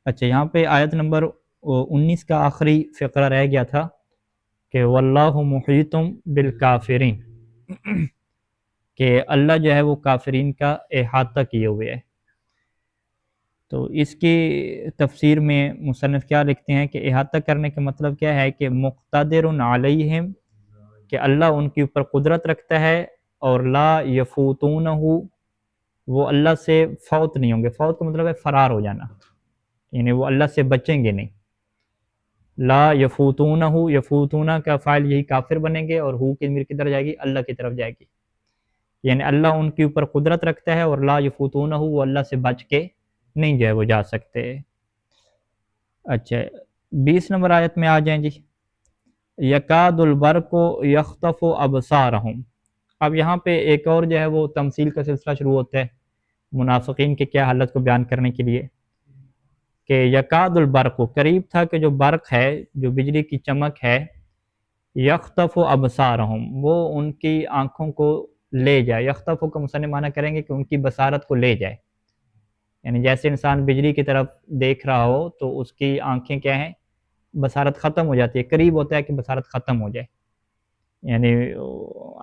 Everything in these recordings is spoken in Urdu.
اچھا، یہاں پہ آیت نمبر 19 کا آخری فقرہ رہ گیا تھا کہ واللہ محیط بالکافرین، کہ اللہ جو ہے وہ کافرین کا احاطہ کیے ہوئے ہے۔ تو اس کی تفسیر میں مصنف کیا لکھتے ہیں کہ احاطہ کرنے کا مطلب کیا ہے کہ مقتدر علیہم، کہ اللہ ان کے اوپر قدرت رکھتا ہے، اور لا یفوتونہ، وہ اللہ سے فوت نہیں ہوں گے۔ فوت کا مطلب ہے فرار ہو جانا، یعنی وہ اللہ سے بچیں گے نہیں۔ لا یفوتونہ، یفوتونہ کا فاعل یہی کافر بنیں گے، اور ہو کی ضمیر کدھر جائے گی؟ اللہ کی طرف جائے گی، یعنی اللہ ان کے اوپر قدرت رکھتا ہے، اور لا یفوتونہ، وہ اللہ سے بچ کے نہیں جو ہے وہ جا سکتے۔ اچھا، 20 نمبر آیت میں آ جائیں جی۔ یکاد البرق یخطف ابصارہم، اب یہاں پہ ایک اور جو ہے وہ تمثیل کا سلسلہ شروع ہوتا ہے منافقین کے کیا حالت کو بیان کرنے کے لیے، کہ یکاد البرق، قریب تھا کہ جو برق ہے، جو بجلی کی چمک ہے، یخطف ابصارہم، وہ ان کی آنکھوں کو لے جائے۔ یخطف کا مصنف معنی کریں گے کہ ان کی بصارت کو لے جائے، یعنی جیسے انسان بجلی کی طرف دیکھ رہا ہو تو اس کی آنکھیں کیا ہیں؟ بصارت ختم ہو جاتی ہے، قریب ہوتا ہے کہ بصارت ختم ہو جائے، یعنی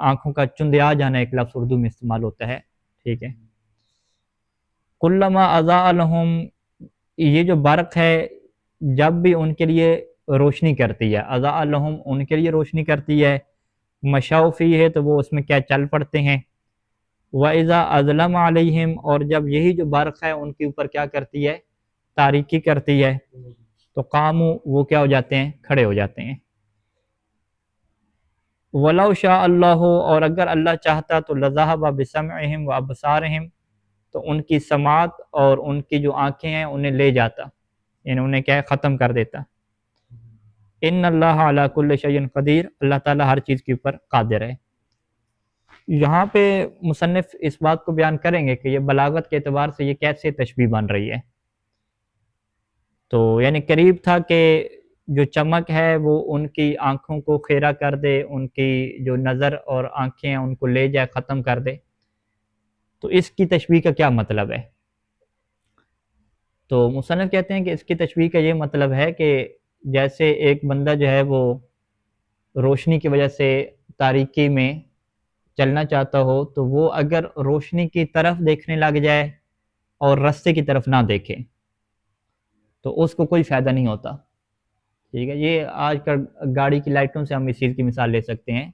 آنکھوں کا چندیا جانا ایک لفظ اردو میں استعمال ہوتا ہے، ٹھیک ہے۔ کلما اضاء لہم، یہ جو برق ہے جب بھی ان کے لیے روشنی کرتی ہے، اضاء لہم ان کے لیے روشنی کرتی ہے، مشوا فیہ ہے تو وہ اس میں کیا چل پڑتے ہیں، وَإِذَا أَظْلَمَ عَلَيْهِمْ، اور جب یہی جو برق ہے ان کے اوپر کیا کرتی ہے؟ تاریکی کرتی ہے، تو قاموا، وہ کیا ہو جاتے ہیں؟ کھڑے ہو جاتے ہیں۔ وَلَوْ شَاءَ اللَّهُ، اور اگر اللہ چاہتا تو لَذَهَبَ بِسَمْعِهِمْ وَأَبْصَارِهِمْ، تو ان کی سماعت اور ان کی جو آنکھیں ہیں انہیں لے جاتا، یعنی انہیں کیا ہے؟ ختم کر دیتا۔ ان اللہ علی کل شیء قدیر، اللہ تعالیٰ ہر چیز کے اوپر قادر ہے۔ یہاں پہ مصنف اس بات کو بیان کریں گے کہ یہ بلاغت کے اعتبار سے یہ کیسے تشبیہ بن رہی ہے۔ تو یعنی قریب تھا کہ جو چمک ہے وہ ان کی آنکھوں کو خیرہ کر دے، ان کی جو نظر اور آنکھیں ہیں ان کو لے جائے، ختم کر دے۔ تو اس کی تشبیہ کا کیا مطلب ہے؟ تو مصنف کہتے ہیں کہ اس کی تشبیہ کا یہ مطلب ہے کہ جیسے ایک بندہ جو ہے وہ روشنی کی وجہ سے تاریکی میں چلنا چاہتا ہو، تو وہ اگر روشنی کی طرف دیکھنے لگ جائے اور رستے کی طرف نہ دیکھے تو اس کو کوئی فائدہ نہیں ہوتا، ٹھیک ہے۔ یہ آج کل گاڑی کی لائٹوں سے ہم اس چیز کی مثال لے سکتے ہیں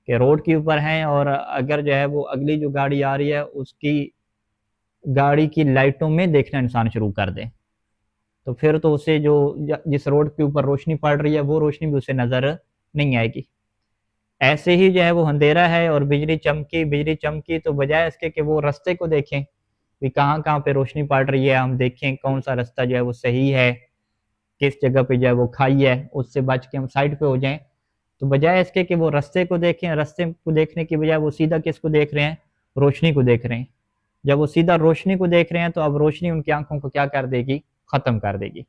کہ روڈ کے اوپر ہیں، اور اگر جو ہے وہ اگلی جو گاڑی آ رہی ہے اس کی گاڑی کی لائٹوں میں دیکھنا انسان شروع کر دے، تو پھر تو اسے جو جس روڈ کے اوپر روشنی پڑ رہی ہے وہ روشنی بھی اسے نظر نہیں آئے گی۔ ایسے ہی جو ہے وہ اندھیرا ہے اور بجلی چمکی تو بجائے اس کے کہ وہ رستے کو دیکھیں کہ کہاں کہاں پہ روشنی پڑ رہی ہے، ہم دیکھیں کون سا رستہ جو ہے وہ صحیح ہے، کس جگہ پہ جو ہے وہ کھائی ہے، اس سے بچ کے ہم سائڈ پہ ہو جائیں، تو بجائے اس کے کہ وہ رستے کو دیکھیں، رستے کو دیکھنے کی بجائے وہ سیدھا کس کو دیکھ رہے ہیں؟ روشنی کو دیکھ رہے ہیں۔ جب وہ سیدھا روشنی کو دیکھ رہے ہیں تو اب روشنی ان کی آنکھوں کو کیا کر دے گی؟ ختم کر دے گی۔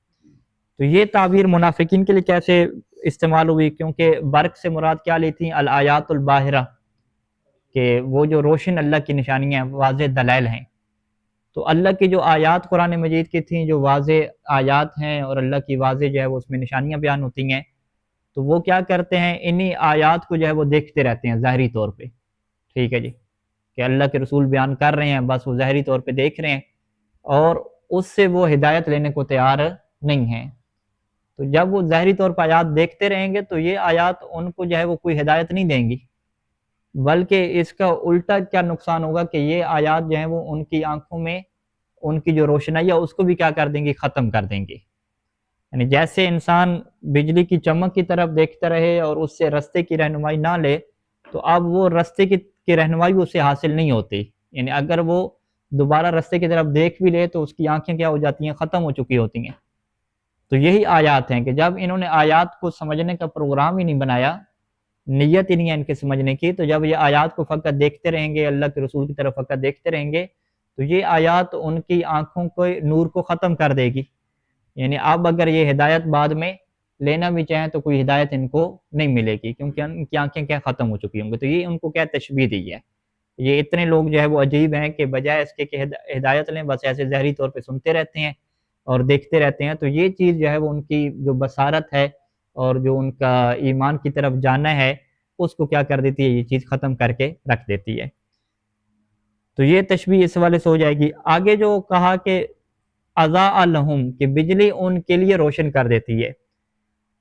تو یہ تعبیر منافقین کے لیے کیسے استعمال ہوئی؟ کیونکہ برق سے مراد کیا لی تھی؟ الآیات الباہرہ، کہ وہ جو روشن اللہ کی نشانیاں ہیں، واضح دلائل ہیں۔ تو اللہ کی جو آیات قرآن مجید کی تھیں، جو واضح آیات ہیں اور اللہ کی واضح جو ہے وہ اس میں نشانیاں بیان ہوتی ہیں، تو وہ کیا کرتے ہیں؟ انہی آیات کو جو ہے وہ دیکھتے رہتے ہیں ظاہری طور پہ، ٹھیک ہے جی، کہ اللہ کے رسول بیان کر رہے ہیں، بس وہ ظاہری طور پہ دیکھ رہے ہیں اور اس سے وہ ہدایت لینے کو تیار نہیں ہیں۔ تو جب وہ ظاہری طور پر آیات دیکھتے رہیں گے تو یہ آیات ان کو جو ہے وہ کوئی ہدایت نہیں دیں گی، بلکہ اس کا الٹا کیا نقصان ہوگا کہ یہ آیات جو ہیں وہ ان کی آنکھوں میں ان کی جو روشنائی ہے اس کو بھی کیا کر دیں گی؟ ختم کر دیں گے۔ یعنی جیسے انسان بجلی کی چمک کی طرف دیکھتا رہے اور اس سے رستے کی رہنمائی نہ لے، تو اب وہ رستے کی رہنمائی بھی اسے حاصل نہیں ہوتی، یعنی اگر وہ دوبارہ رستے کی طرف دیکھ بھی لے تو اس کی آنکھیں کیا ہو جاتی ہیں؟ ختم ہو چکی ہوتی ہیں۔ تو یہی آیات ہیں کہ جب انہوں نے آیات کو سمجھنے کا پروگرام ہی نہیں بنایا، نیت ہی نہیں ہے ان کے سمجھنے کی، تو جب یہ آیات کو فقط دیکھتے رہیں گے، اللہ کے رسول کی طرف فقط دیکھتے رہیں گے، تو یہ آیات ان کی آنکھوں کو نور کو ختم کر دے گی، یعنی اب اگر یہ ہدایت بعد میں لینا بھی چاہیں تو کوئی ہدایت ان کو نہیں ملے گی، کیونکہ ان کی آنکھیں کیا ختم ہو چکی ہوں گی۔ تو یہ ان کو کیا تشبیہ دی ہے۔ یہ اتنے لوگ جو ہے وہ عجیب ہیں کہ بجائے اس کے کہ ہدایت لیں، بس ایسے ظاہری طور پہ سنتے رہتے ہیں، اور دیکھتے رہتے ہیں، تو یہ چیز جو ہے وہ ان کی جو بصارت ہے اور جو ان کا ایمان کی طرف جانا ہے اس کو کیا کر دیتی ہے، یہ چیز ختم کر کے رکھ دیتی ہے۔ تو یہ تشبیہ اس والے سے ہو جائے گی۔ آگے جو کہا کہ اضاء لہم، کہ بجلی ان کے لیے روشن کر دیتی ہے،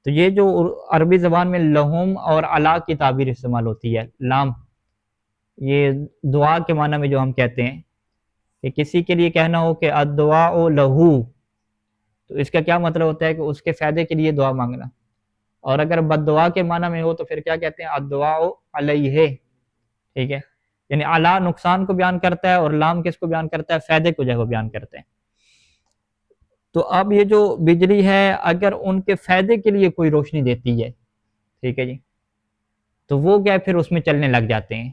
تو یہ جو عربی زبان میں لہم اور علا کی تعبیر استعمال ہوتی ہے، لام، یہ دعا کے معنی میں جو ہم کہتے ہیں کہ کسی کے لیے کہنا ہو کہ الدعاء لہو، تو اس کا کیا مطلب ہوتا ہے کہ اس کے فائدے کے لیے دعا مانگنا، اور اگر بد دعا کے معنی میں ہو تو پھر کیا کہتے ہیں، الدعاء علیہ، ٹھیک ہے، یعنی علا نقصان کو بیان کرتا ہے اور لام کس کو بیان کرتا ہے، فائدے کو جو ہے وہ بیان کرتے ہیں۔ تو اب یہ جو بجلی ہے اگر ان کے فائدے کے لیے کوئی روشنی دیتی ہے، ٹھیک ہے جی، تو وہ کیا ہے پھر اس میں چلنے لگ جاتے ہیں،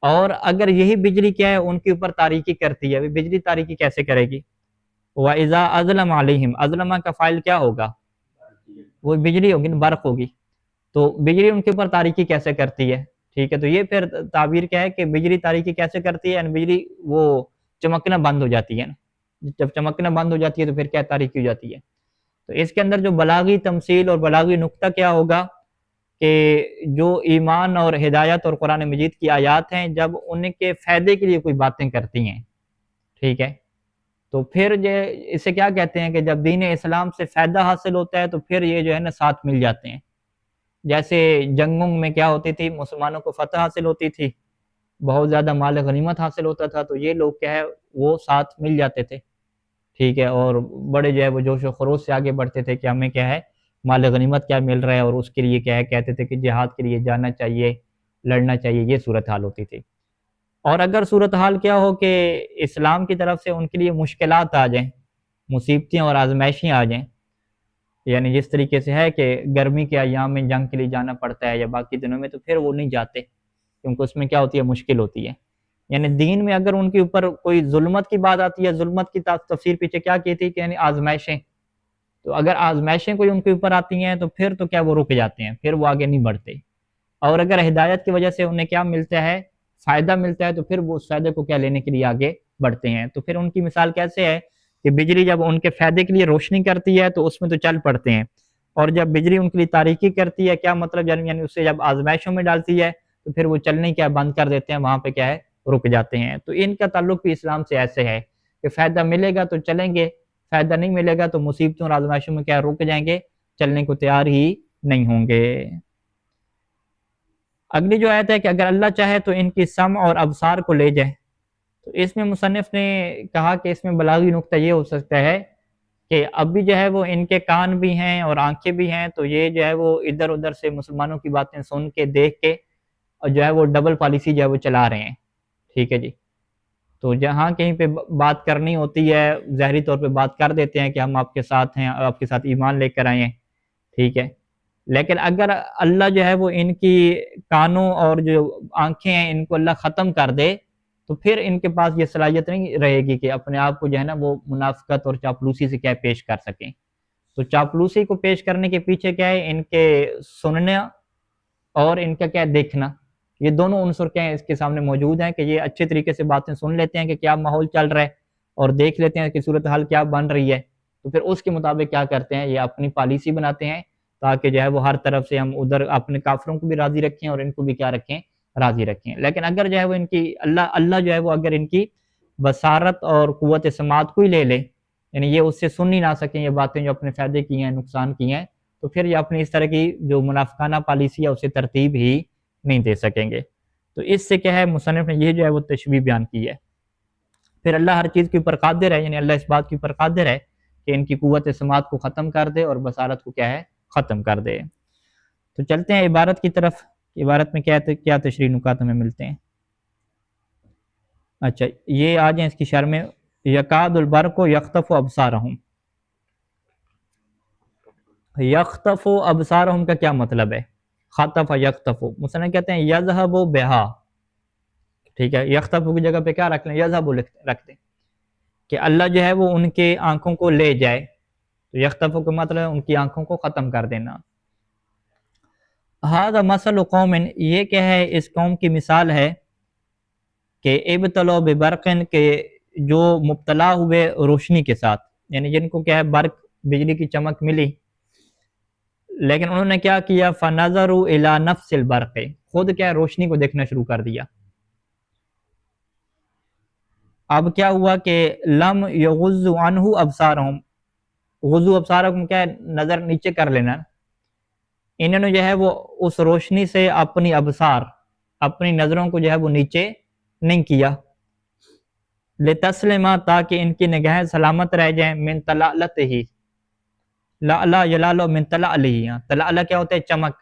اور اگر یہی بجلی کیا ہے ان کے اوپر تاریکی کرتی ہے، بجلی تاریکی کیسے کرے گی، وَإِذَا أَظْلَمَ عَلَيْهِمْ، اظلمہ کا فاعل کیا ہوگا، وہ بجلی ہوگی، برق ہوگی، تو بجلی ان کے اوپر تاریکی کیسے کرتی ہے، ٹھیک ہے، تو یہ پھر تعبیر کیا ہے کہ بجلی تاریکی کیسے کرتی ہے، یعنی بجلی وہ چمکنا بند ہو جاتی ہے نا، جب چمکنا بند ہو جاتی ہے تو پھر کیا تاریکی ہو جاتی ہے۔ تو اس کے اندر جو بلاغی تمثیل اور بلاغی نقطہ کیا ہوگا کہ جو ایمان اور ہدایت اور قرآن مجید کی آیات ہیں جب ان کے فائدے کے لیے کوئی باتیں کرتی ہیں، ٹھیک ہے، تو پھر اسے کیا کہتے ہیں کہ جب دین اسلام سے فائدہ حاصل ہوتا ہے تو پھر یہ جو ہے نا ساتھ مل جاتے ہیں۔ جیسے جنگوں میں کیا ہوتی تھی، مسلمانوں کو فتح حاصل ہوتی تھی، بہت زیادہ مال غنیمت حاصل ہوتا تھا، تو یہ لوگ کیا ہے وہ ساتھ مل جاتے تھے، ٹھیک ہے، اور بڑے جو ہے وہ جوش و خروش سے آگے بڑھتے تھے کہ ہمیں کیا ہے مال غنیمت کیا مل رہا ہے، اور اس کے لیے کیا ہے کہتے تھے کہ جہاد کے لیے جانا چاہیے، لڑنا چاہیے، یہ صورتحال ہوتی تھی۔ اور اگر صورتحال کیا ہو کہ اسلام کی طرف سے ان کے لیے مشکلات آ جائیں، مصیبتیں اور آزمائشیں آ جائیں، یعنی جس طریقے سے ہے کہ گرمی کے ایام میں جنگ کے لیے جانا پڑتا ہے یا باقی دنوں میں، تو پھر وہ نہیں جاتے کیونکہ اس میں کیا ہوتی ہے، مشکل ہوتی ہے۔ یعنی دین میں اگر ان کے اوپر کوئی ظلمت کی بات آتی ہے، ظلمت کی تفسیر پیچھے کیا کی تھی کہ یعنی آزمائشیں، تو اگر آزمائشیں کوئی ان کے اوپر آتی ہیں تو پھر تو کیا وہ رک جاتے ہیں، پھر وہ آگے نہیں بڑھتے، اور اگر ہدایت کی وجہ سے انہیں کیا ملتا ہے، فائدہ ملتا ہے، تو پھر وہ اس فائدے کو کیا لینے کے لیے آگے بڑھتے ہیں۔ تو پھر ان کی مثال کیسے ہے کہ بجلی جب ان کے فائدے کے لیے روشنی کرتی ہے تو اس میں تو چل پڑتے ہیں، اور جب بجلی ان کے لیے تاریکی کرتی ہے، کیا مطلب، یعنی اسے جب آزمائشوں میں ڈالتی ہے تو پھر وہ چلنے کیا بند کر دیتے ہیں، وہاں پہ کیا ہے رک جاتے ہیں۔ تو ان کا تعلق بھی اسلام سے ایسے ہے کہ فائدہ ملے گا تو چلیں گے، فائدہ نہیں ملے گا تو مصیبتوں اور آزمائشوں میں کیا رک جائیں گے، چلنے کو تیار ہی نہیں ہوں گے۔ اگلی جو آیت ہے کہ اگر اللہ چاہے تو ان کی سمع اور ابصار کو لے جائے، تو اس میں مصنف نے کہا کہ اس میں بلاغی نقطہ یہ ہو سکتا ہے کہ اب بھی جو ہے وہ ان کے کان بھی ہیں اور آنکھیں بھی ہیں، تو یہ جو ہے وہ ادھر ادھر سے مسلمانوں کی باتیں سن کے دیکھ کے اور جو ہے وہ ڈبل پالیسی جو ہے وہ چلا رہے ہیں، ٹھیک ہے جی، تو جہاں کہیں پہ بات کرنی ہوتی ہے ظاہری طور پہ بات کر دیتے ہیں کہ ہم آپ کے ساتھ ہیں، آپ کے ساتھ ایمان لے کر آئے ہیں، ٹھیک ہے، لیکن اگر اللہ جو ہے وہ ان کی کانوں اور جو آنکھیں ہیں ان کو اللہ ختم کر دے تو پھر ان کے پاس یہ صلاحیت نہیں رہے گی کہ اپنے آپ کو جو ہے نا وہ منافقت اور چاپلوسی سے کیا پیش کر سکیں۔ تو چاپلوسی کو پیش کرنے کے پیچھے کیا ہے، ان کے سننا اور ان کا کیا دیکھنا، یہ دونوں عنصر کیا ہیں اس کے سامنے موجود ہیں کہ یہ اچھے طریقے سے باتیں سن لیتے ہیں کہ کیا ماحول چل رہا ہے، اور دیکھ لیتے ہیں کہ صورتحال کیا بن رہی ہے، تو پھر اس کے مطابق کیا کرتے ہیں، یہ اپنی پالیسی بناتے ہیں تاکہ جو ہے وہ ہر طرف سے ہم ادھر اپنے کافروں کو بھی راضی رکھیں اور ان کو بھی کیا رکھیں، راضی رکھیں۔ لیکن اگر جو ہے وہ ان کی اللہ جو ہے وہ اگر ان کی بصارت اور قوت سماعت کو ہی لے لے، یعنی یہ اس سے سن ہی نہ سکیں یہ باتیں جو اپنے فائدے کی ہیں، نقصان کی ہیں، تو پھر یہ اپنی اس طرح کی جو منافقانہ پالیسی ہے اسے ترتیب ہی نہیں دے سکیں گے۔ تو اس سے کیا ہے مصنف نے یہ جو ہے وہ تشبیہ بیان کی ہے۔ پھر اللہ ہر چیز کے اوپر قادر ہے، یعنی اللہ اس بات کے اوپر قادر ہے کہ ان کی قوت سماعت کو ختم کر دے اور بصارت کو کیا ہے ختم کر دے۔ تو چلتے ہیں عبارت کی طرف، عبارت میں کیا تشریح نکات ہمیں ملتے ہیں۔ اچھا یہ آ جائیں اس کی شرح میں، یکاد البرق یخطف ابصارہم، یخطف ابصارہم کا کیا مطلب ہے، خطف یخطف، مثلا کہتے ہیں یذہب بہا، ٹھیک ہے، یخطف کی جگہ پہ کیا رکھ لیں، یذہب رکھ دیں کہ اللہ جو ہے وہ ان کے آنکھوں کو لے جائے، تو یخطف کا مطلب ہے ان کی آنکھوں کو ختم کر دینا۔ ھذا مثل قوم، یہ کیا ہے اس قوم کی مثال ہے کہ ابتلوا ببرق، کہ جو مبتلا ہوئے روشنی کے ساتھ، یعنی جن کو کیا ہے برق بجلی کی چمک ملی، لیکن انہوں نے کیا کیا فَنَظَرُوا إِلَى نَفْسِ الْبَرْقِ، خود کیا روشنی کو دیکھنا شروع کر دیا. اب کیا ہوا کہ لم یغض عنہ ابصارہم، غضو ابصارہم کیا ہے نظر نیچے کر لینا، انہوں نے جو ہے وہ اس روشنی سے اپنی ابصار، اپنی نظروں کو جو ہے وہ نیچے نہیں کیا. لتسلما، تاکہ ان کی نگاہیں سلامت رہ جائیں، من طلالتہ، لا یلال من طلالہ، طلالہ کیا ہوتا ہے چمک،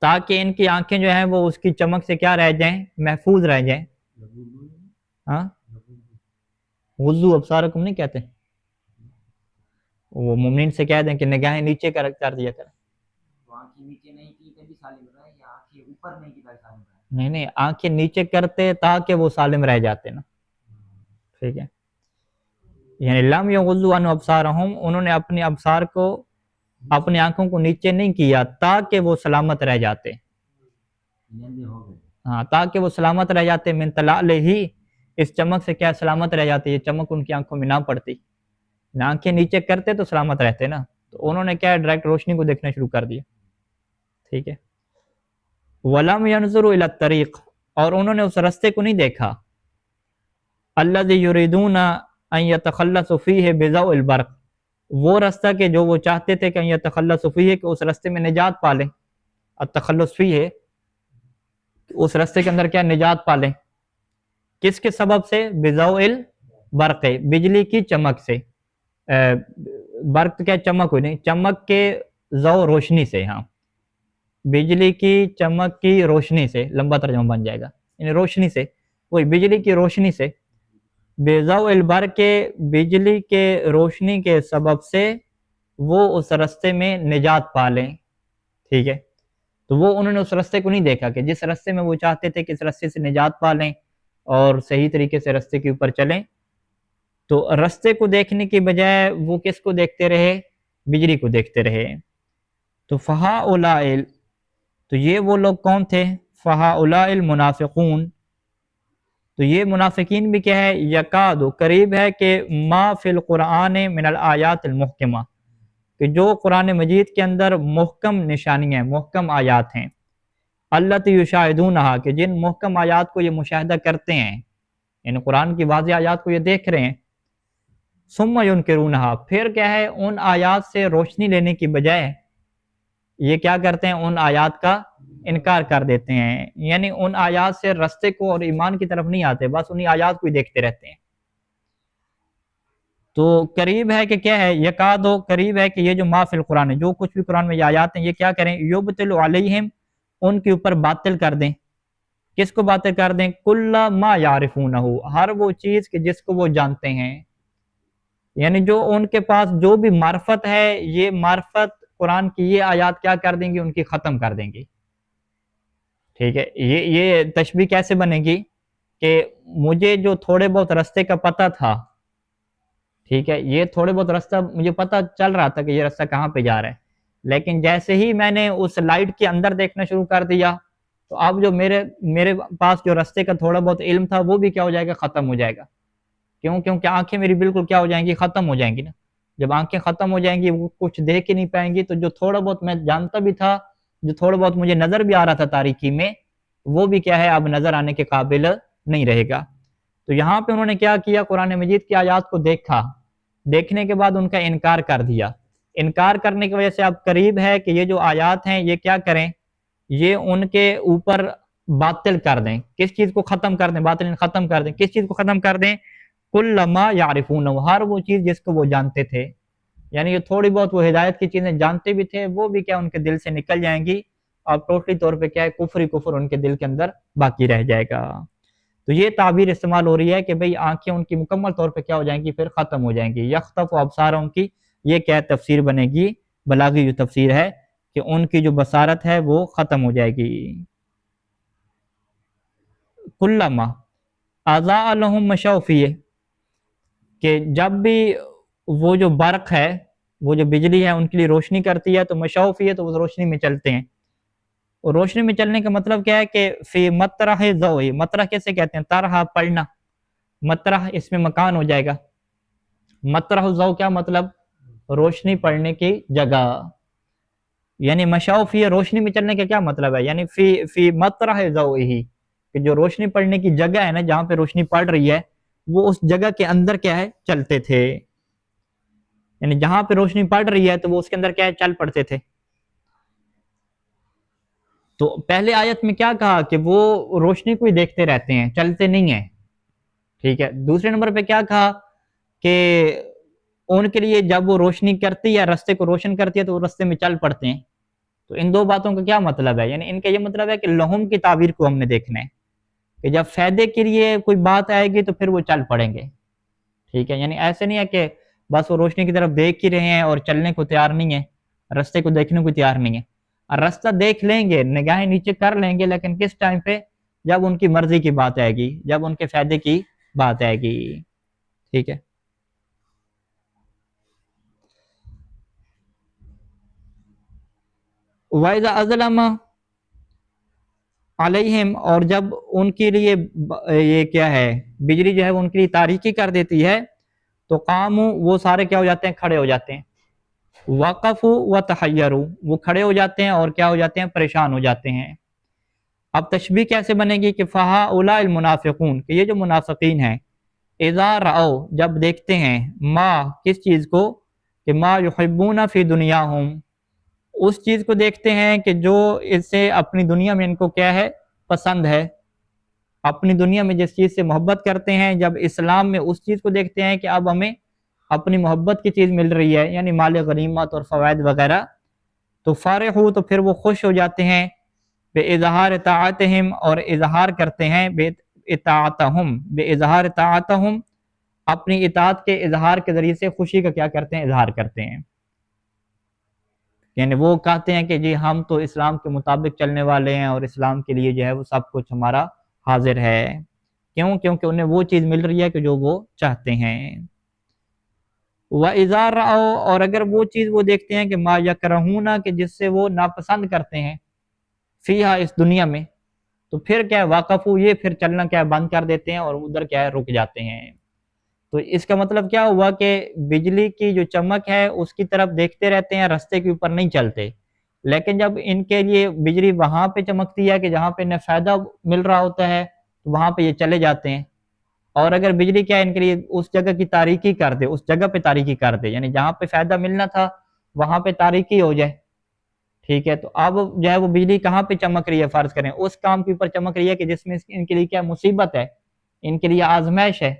تاکہ ان کی آنکھیں جو ہیں وہ اس کی چمک سے کیا رہ جائیں، محفوظ رہ جائیں. ہاں غضو ابصارکم نہیں کہتے، وہ مومنین سے کہہ دیں کہ نگاہیں نیچے کر دیا کریں. نہیں آنکھیں نیچے کرتے تاکہ وہ سالم رہ جاتے نا، ٹھیک ہے. یعنی لم یغضوا عنہ ابصارہم، انہوں نے اپنی ابصار کو، اپنی آنکھوں کو نیچے نہیں کیا تاکہ وہ سلامت رہ جاتے، ہاں تاکہ وہ سلامت رہ جاتے، من طلالہ، اس چمک سے کیا سلامت رہ جاتے، یہ چمک ان کی آنکھوں میں نہ پڑتی. آنکھیں نیچے کرتے تو سلامت رہتے نا، تو انہوں نے کیا ڈائریکٹ روشنی کو دیکھنا شروع کر دیا، ٹھیک ہے. وَلَمْ يَنْظُرُوا إِلَى الطَّرِيقِ، اور انہوں نے اس رستے کو نہیں دیکھا، الَّذِي يُرِيدُونَ أَن يَتَخَلَّصُوا فِيهِ بِضَوْءِ الْبَرْقِ، وہ رستہ کہ جو وہ چاہتے تھے کہ ان يتخلصوا فیہ، کہ اس رستے میں نجات پا لیں. التخلص فیہ، اس رستے کے اندر کیا نجات پا لیں، کس کے سبب سے، بضوء البرق، بجلی کی چمک سے. برق کیا چمک ہوئی نہیں، چمک کے ضوء روشنی سے، ہاں بجلی کی چمک کی روشنی سے، لمبا ترجمہ بن جائے گا، یعنی روشنی سے، وہی بجلی کی روشنی سے. بضوء البرق، بجلی کے روشنی کے سبب سے وہ اس رستے میں نجات پا لیں، ٹھیک ہے. تو وہ انہوں نے اس رستے کو نہیں دیکھا کہ جس رستے میں وہ چاہتے تھے کہ اس رستے سے نجات پا لیں اور صحیح طریقے سے رستے کے اوپر چلیں، تو رستے کو دیکھنے کی بجائے وہ کس کو دیکھتے رہے، بجلی کو دیکھتے رہے. تو فہؤلاء، تو یہ وہ لوگ کون تھے، فہؤلاء المنافقون، تو یہ منافقین بھی کیا ہے، یکاد، قریب ہے کہ ما فی القرآن من الآیات المحکمہ، کہ جو قرآن مجید کے اندر محکم نشانیاں، محکم آیات ہیں، التی یشاہدونہا، کہ جن محکم آیات کو یہ مشاہدہ کرتے ہیں، یعنی قرآن کی واضح آیات کو یہ دیکھ رہے ہیں. ثم ینکرونہا، پھر کیا ہے ان آیات سے روشنی لینے کی بجائے یہ کیا کرتے ہیں، ان آیات کا انکار کر دیتے ہیں، یعنی ان آیات سے رستے کو اور ایمان کی طرف نہیں آتے، بس انہی آیات کو ہی دیکھتے رہتے ہیں. تو قریب ہے کہ کیا ہے، یکاد، قریب ہے کہ یہ جو ما فی القرآن ہے، جو کچھ بھی قرآن میں یہ آیات ہیں، یہ کیا کریں، یبطل علیہم، ان کے اوپر باطل کر دیں. کس کو باطل کر دیں، کل ما یعرفونہ، ہر وہ چیز کہ جس کو وہ جانتے ہیں، یعنی جو ان کے پاس جو بھی معرفت ہے، یہ معرفت قرآن کی یہ آیات کیا کر دیں گی، ان کی ختم کر دیں گی، ٹھیک ہے. یہ تشبیہ کیسے بنے گی کہ مجھے جو تھوڑے بہت رستے کا پتہ تھا، ٹھیک ہے، یہ تھوڑے بہت رستہ مجھے پتہ چل رہا تھا کہ یہ رستہ کہاں پہ جا رہا ہے، لیکن جیسے ہی میں نے اس لائٹ کے اندر دیکھنا شروع کر دیا، تو اب جو میرے پاس جو رستے کا تھوڑا بہت علم تھا وہ بھی کیا ہو جائے گا، ختم ہو جائے گا. کیوں؟ کیونکہ آنکھیں میری بالکل کیا ہو جائیں گی، ختم ہو جائیں گی نا. جب آنکھیں ختم ہو جائیں گی، وہ کچھ دیکھ ہی نہیں پائیں گی، تو جو تھوڑا بہت میں جانتا بھی تھا، جو تھوڑا بہت مجھے نظر بھی آ رہا تھا تاریکی میں، وہ بھی کیا ہے اب نظر آنے کے قابل نہیں رہے گا. تو یہاں پہ انہوں نے کیا کیا، قرآن مجید کی آیات کو دیکھا، دیکھنے کے بعد ان کا انکار کر دیا. انکار کرنے کی وجہ سے اب قریب ہے کہ یہ جو آیات ہیں یہ کیا کریں، یہ ان کے اوپر باطل کر دیں. کس چیز کو ختم کر دیں، باطل ختم کر دیں، کس چیز کو ختم کر دیں، کل ما یعرفون، ہر وہ چیز جس کو وہ جانتے تھے، یعنی یہ تھوڑی بہت وہ ہدایت کی چیزیں جانتے بھی تھے، وہ بھی کیا ان کے دل سے نکل جائیں گی، اور ٹوٹلی طور پہ کیا ہے، کفر ان کے دل کے اندر باقی رہ جائے گا. تو یہ تعبیر استعمال ہو رہی ہے کہ بھئی آنکھیں ان کی مکمل طور پہ کیا ہو جائیں گی، پھر ختم ہو جائیں گی. یخطف ابصارہم کی یہ کیا تفسیر بنے گی، بلاغی جو تفسیر ہے کہ ان کی جو بصارت ہے وہ ختم ہو جائے گی. کلما اضاء لهم مشوا فیہ، کہ جب بھی وہ جو برق ہے، وہ جو بجلی ہے ان کے لیے روشنی کرتی ہے، تو مشوا فیہ، تو وہ روشنی میں چلتے ہیں. اور روشنی میں چلنے کا مطلب کیا ہے کہ فی مطرح ضوء، مطرح کیسے کہتے ہیں، طرح پڑھنا، مطرح اس میں مکان ہو جائے گا، مطرح ضوء کیا مطلب؟ روشنی پڑنے کی جگہ، یعنی مشاؤ فی روشنی میں چلنے کا کیا مطلب ہے؟ یعنی فی مطرح ضوء ہی، کہ جو روشنی پڑنے کی جگہ ہے نا، جہاں پہ روشنی پڑ رہی ہے، وہ اس جگہ کے اندر کیا ہے؟ چلتے تھے. یعنی جہاں پہ روشنی پڑ رہی ہے تو وہ اس کے اندر کیا ہے؟ چل پڑتے تھے. تو پہلے آیت میں کیا کہا کہ وہ روشنی کو ہی دیکھتے رہتے ہیں، چلتے نہیں ہیں. ٹھیک ہے. دوسرے نمبر پہ کیا کہا کہ ان کے لیے جب وہ روشنی کرتی ہے، رستے کو روشن کرتی ہے، تو وہ رستے میں چل پڑتے ہیں. تو ان دو باتوں کا کیا مطلب ہے؟ یعنی ان کا یہ مطلب ہے کہ لہم کی تعبیر کو ہم نے دیکھنا ہے کہ جب فائدے کے لیے کوئی بات آئے گی تو پھر وہ چل پڑیں گے. ٹھیک ہے. یعنی ایسے نہیں ہے کہ بس وہ روشنی کی طرف دیکھ ہی رہے ہیں اور چلنے کو تیار نہیں ہے، رستے کو دیکھنے کو تیار نہیں ہے. رستہ دیکھ لیں گے، نگاہیں نیچے کر لیں گے، لیکن کس ٹائم پہ؟ جب ان کی مرضی کی بات آئے گی، جب ان کے فائدے کی بات آئے گی. ٹھیک ہے. وَإِذَا أَظْلَمَ عَلَيْهِمْ، اور جب ان کے لیے یہ کیا ہے، بجلی جو ہے وہ ان کے لیے تاریکی کر دیتی ہے، تو قاموا، وہ سارے کیا ہو جاتے ہیں؟ کھڑے ہو جاتے ہیں. وقفوا وتحیروا، وہ کھڑے ہو جاتے ہیں اور کیا ہو جاتے ہیں؟ پریشان ہو جاتے ہیں. اب تشبیہ کیسے بنے گی کہ فَهَؤُلَاءِ الْمُنَافِقُونَ، کہ یہ جو منافقین ہیں، اذا رأوا، جب دیکھتے ہیں، ما، کس چیز کو؟ کہ ما یحبون فی دنیاہم، اس چیز کو دیکھتے ہیں کہ جو اس سے اپنی دنیا میں ان کو کیا ہے؟ پسند ہے. اپنی دنیا میں جس چیز سے محبت کرتے ہیں، جب اسلام میں اس چیز کو دیکھتے ہیں کہ اب ہمیں اپنی محبت کی چیز مل رہی ہے، یعنی مال غنیمت اور فوائد وغیرہ، تو فارغ ہو، تو پھر وہ خوش ہو جاتے ہیں. بے اظہار طاعتہم، اور اظہار کرتے ہیں، بے اطاعتہم، بے اظہار طاعتہم، اپنی اطاعت کے اظہار کے ذریعے سے خوشی کا کیا کرتے ہیں؟ اظہار کرتے ہیں. یعنی وہ کہتے ہیں کہ جی ہم تو اسلام کے مطابق چلنے والے ہیں اور اسلام کے لیے جو ہے وہ سب کچھ ہمارا حاضر ہے. کیوں؟ کیونکہ انہیں وہ چیز مل رہی ہے کہ جو وہ چاہتے ہیں. وَإِذَا رَأَوْا، اور اگر وہ چیز وہ دیکھتے ہیں کہ ما یکرہون، کہ جس سے وہ ناپسند کرتے ہیں، فیہا، اس دنیا میں، تو پھر کیا ہے؟ وقفو، یہ پھر چلنا کیا ہے؟ بند کر دیتے ہیں اور ادھر کیا ہے؟ رک جاتے ہیں. تو اس کا مطلب کیا ہوا کہ بجلی کی جو چمک ہے اس کی طرف دیکھتے رہتے ہیں، رستے کے اوپر نہیں چلتے. لیکن جب ان کے لیے بجلی وہاں پہ چمکتی ہے کہ جہاں پہ انہیں فائدہ مل رہا ہوتا ہے، تو وہاں پہ یہ چلے جاتے ہیں. اور اگر بجلی کیا ہے ان کے لیے اس جگہ کی تاریکی کر دے، اس جگہ پہ تاریکی کر دے، یعنی جہاں پہ فائدہ ملنا تھا وہاں پہ تاریکی ہو جائے. ٹھیک ہے. تو اب جو ہے وہ بجلی کہاں پہ چمک رہی ہے؟ فرض کریں اس کام کے اوپر چمک رہی ہے کہ جس میں ان کے لیے کیا مصیبت ہے، ان کے لیے آزمائش ہے،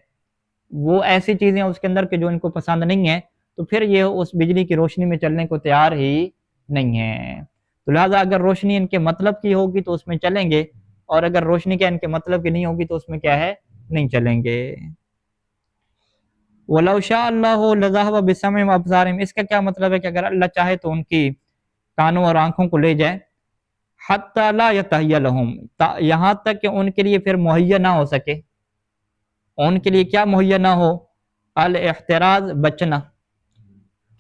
وہ ایسی چیزیں اس کے اندر کہ جو ان کو پسند نہیں ہے، تو پھر یہ اس بجلی کی روشنی میں چلنے کو تیار ہی نہیں ہے. تو لہٰذا اگر روشنی ان کے مطلب کی ہوگی تو اس میں چلیں گے، اور اگر روشنی کیا ان کے مطلب کی نہیں ہوگی تو اس میں کیا ہے؟ نہیں چلیں گے. وَلَوْ شَاءَ اللَّهُ لَذَهَبَ بِسَمْعِهِمْ وَأَبْصَارِهِمْ، اس کا کیا مطلب ہے کہ اگر اللہ چاہے تو ان کی کانوں اور آنکھوں کو لے جائے. حَتَّى لَا يَتَهِيَ لَهُمْ، یہاں تک کہ ان کے لیے پھر مہیا نہ ہو سکے. ان کے لیے کیا مہیا نہ ہو؟ الاحتراز، بچنا.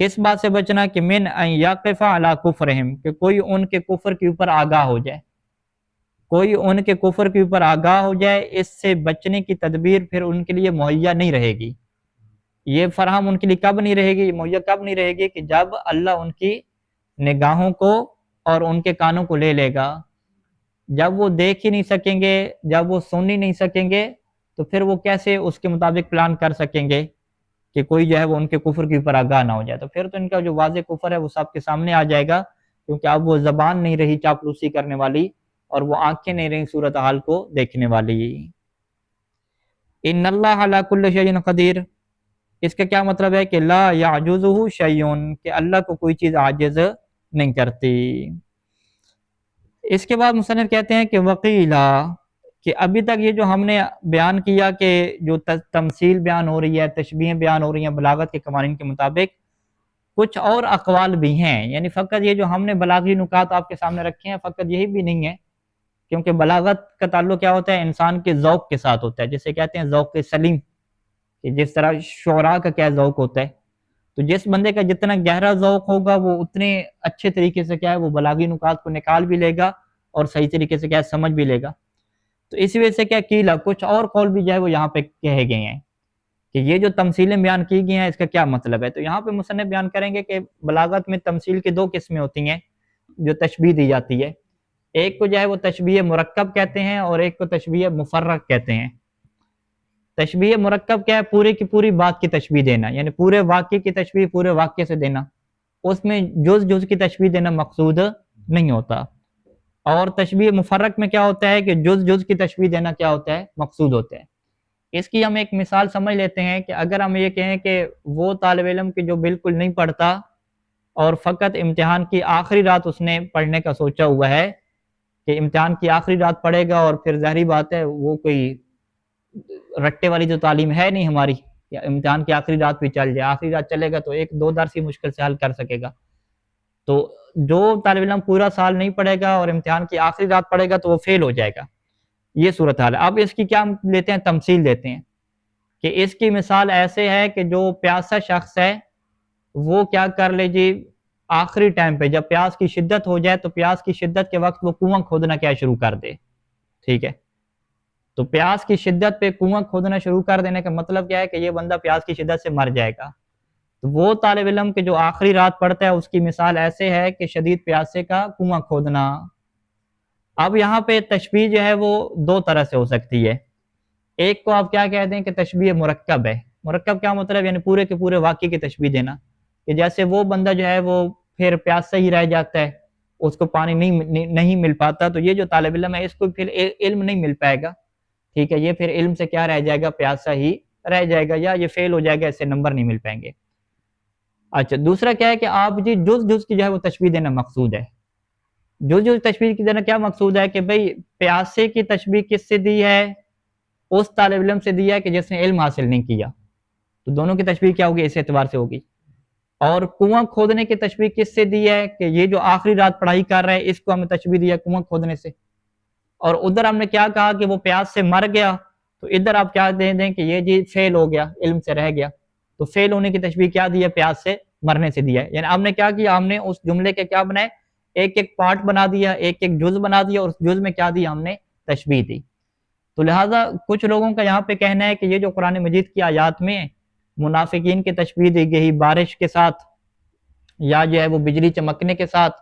کس بات سے بچنا؟ کہ من ان یقف علی کفرہم، کہ کوئی ان کے کفر کے اوپر آگاہ ہو جائے، کوئی ان کے کفر کے اوپر آگاہ ہو جائے. اس سے بچنے کی تدبیر پھر ان کے لیے مہیا نہیں رہے گی. یہ فراہم ان کے لیے کب نہیں رہے گی، مہیا کب نہیں رہے گی؟ کہ جب اللہ ان کی نگاہوں کو اور ان کے کانوں کو لے لے گا. جب وہ دیکھ ہی نہیں سکیں گے، جب وہ سن ہی نہیں سکیں گے، تو پھر وہ کیسے اس کے مطابق پلان کر سکیں گے کہ کوئی جو ہے وہ ان کے کفر کے اوپر آگاہ نہ ہو جائے. تو پھر تو ان کا جو واضح کفر ہے وہ سب کے سامنے آ جائے گا، کیونکہ اب وہ زبان نہیں رہی چاپلوسی کرنے والی، اور وہ آنکھیں نہیں رہی صورتحال کو دیکھنے والی. ان اللہ علی کل شیء قدیر، اس کا کیا مطلب ہے؟ کہ لا یعجزہ شیء، کہ اللہ کو کوئی چیز عاجز نہیں کرتی. اس کے بعد مصنف کہتے ہیں کہ وقیلا، کہ ابھی تک یہ جو ہم نے بیان کیا کہ جو تمثیل بیان ہو رہی ہے، تشبیہیں بیان ہو رہی ہیں بلاغت کے قوانین کے مطابق، کچھ اور اقوال بھی ہیں. یعنی فقط یہ جو ہم نے بلاغی نکات آپ کے سامنے رکھے ہیں فقط یہی بھی نہیں ہے، کیونکہ بلاغت کا تعلق کیا ہوتا ہے؟ انسان کے ذوق کے ساتھ ہوتا ہے، جسے کہتے ہیں ذوق سلیم، کہ جس طرح شعراء کا کیا ذوق ہوتا ہے. تو جس بندے کا جتنا گہرا ذوق ہوگا وہ اتنے اچھے طریقے سے کیا ہے وہ بلاغی نکات کو نکال بھی لے گا اور صحیح طریقے سے کیا ہے سمجھ بھی لے گا. تو اسی وجہ سے کیا کیلا، کچھ اور قول بھی جو ہے وہ یہاں پہ کہے گئے ہیں کہ یہ جو تمثیلیں بیان کی گئی ہیں اس کا کیا مطلب ہے۔ تو یہاں پہ مصنف بیان کریں گے کہ بلاغت میں تمثیل کی دو قسمیں ہوتی ہیں جو تشبیہ دی جاتی ہے، ایک کو جو ہے وہ تشبیہ مرکب کہتے ہیں اور ایک کو تشبیہ مفرق کہتے ہیں۔ تشبیہ مرکب کیا ہے؟ پورے کی پوری بات کی تشبیہ دینا، یعنی پورے واقعے کی تشبیہ پورے واقعے سے دینا، اس میں جز جز کی تشبیہ دینا مقصود نہیں ہوتا۔ اور تشبیہ مفرق میں کیا ہوتا ہے کہ جز جز کی تشبیہ دینا کیا ہوتا ہے؟ مقصود ہوتا ہے۔ اس کی ہم ایک مثال سمجھ لیتے ہیں کہ اگر ہم یہ کہیں کہ وہ طالب علم کی جو بالکل نہیں پڑھتا اور فقط امتحان کی آخری رات اس نے پڑھنے کا سوچا ہوا ہے کہ امتحان کی آخری رات پڑھے گا، اور پھر ظاہری بات ہے وہ کوئی رٹے والی جو تعلیم ہے نہیں ہماری کہ امتحان کی آخری رات بھی چل جائے، آخری رات چلے گا تو ایک دو درس ہی مشکل سے حل کر سکے گا۔ تو جو طالب علم پورا سال نہیں پڑھے گا اور امتحان کی آخری رات پڑھے گا تو وہ فیل ہو جائے گا، یہ صورتحال ہے۔ اب اس کی کیا لیتے ہیں؟ تمثیل دیتے ہیں کہ اس کی مثال ایسے ہے کہ جو پیاسا شخص ہے وہ کیا کر لے جی، آخری ٹائم پہ جب پیاس کی شدت ہو جائے تو پیاس کی شدت کے وقت وہ کنواں کھودنا کیا شروع کر دے، ٹھیک ہے؟ تو پیاس کی شدت پہ کنواں کھودنا شروع کر دینے کا مطلب کیا ہے کہ یہ بندہ پیاس کی شدت سے مر جائے گا۔ تو وہ طالب علم کے جو آخری رات پڑھتا ہے اس کی مثال ایسے ہے کہ شدید پیاسے کا کنواں کھودنا۔ اب یہاں پہ تشبیہ جو ہے وہ دو طرح سے ہو سکتی ہے، ایک کو آپ کیا کہتے ہیں کہ تشبیہ مرکب ہے۔ مرکب کیا مطلب؟ یعنی پورے کے پورے واقعے کی تشبیہ دینا، کہ جیسے وہ بندہ جو ہے وہ پھر پیاسا ہی رہ جاتا ہے، اس کو پانی نہیں مل پاتا، تو یہ جو طالب علم ہے اس کو پھر علم نہیں مل پائے گا، ٹھیک ہے؟ یہ پھر علم سے کیا رہ جائے گا؟ پیاسا ہی رہ جائے گا، یا یہ فیل ہو جائے گا، اس سے نمبر نہیں مل پائیں گے۔ اچھا، دوسرا کیا ہے کہ آپ جی جز جز کی جو ہے وہ تشبیہ دینا مقصود ہے۔ جز جز تشبیہ کی دینا کیا مقصود ہے کہ بھئی پیاسے کی تشبیہ کس سے دی ہے؟ اس طالب علم سے دیا ہے کہ جس نے علم حاصل نہیں کیا، تو دونوں کی تشبیہ کیا ہوگی؟ اس اعتبار سے ہوگی۔ اور کنواں کھودنے کی تشبیہ کس سے دی ہے کہ یہ جو آخری رات پڑھائی کر رہا ہے اس کو ہمیں تشبیہ دیا کنواں کھودنے سے، اور ادھر ہم نے کیا کہا کہ وہ پیاس سے مر گیا، تو ادھر آپ کیا دے دیں کہ یہ جی فیل ہو گیا، علم سے رہ گیا، تو فیل ہونے کی تشبیہ کیا دی ہے؟ پیاس سے مرنے سے دیا ہے۔ یعنی ہم نے کیا کیا؟ ہم نے اس جملے کے کیا بنائے؟ ایک ایک پارٹ بنا دیا، ایک ایک جز بنا دیا، اور اس جز میں کیا دیا؟ ہم نے تشبیہ دی۔ تو لہٰذا کچھ لوگوں کا یہاں پہ کہنا ہے کہ یہ جو قرآن مجید کی آیات میں منافقین کی تشبیہ دی گئی بارش کے ساتھ، یا جو ہے وہ بجلی چمکنے کے ساتھ،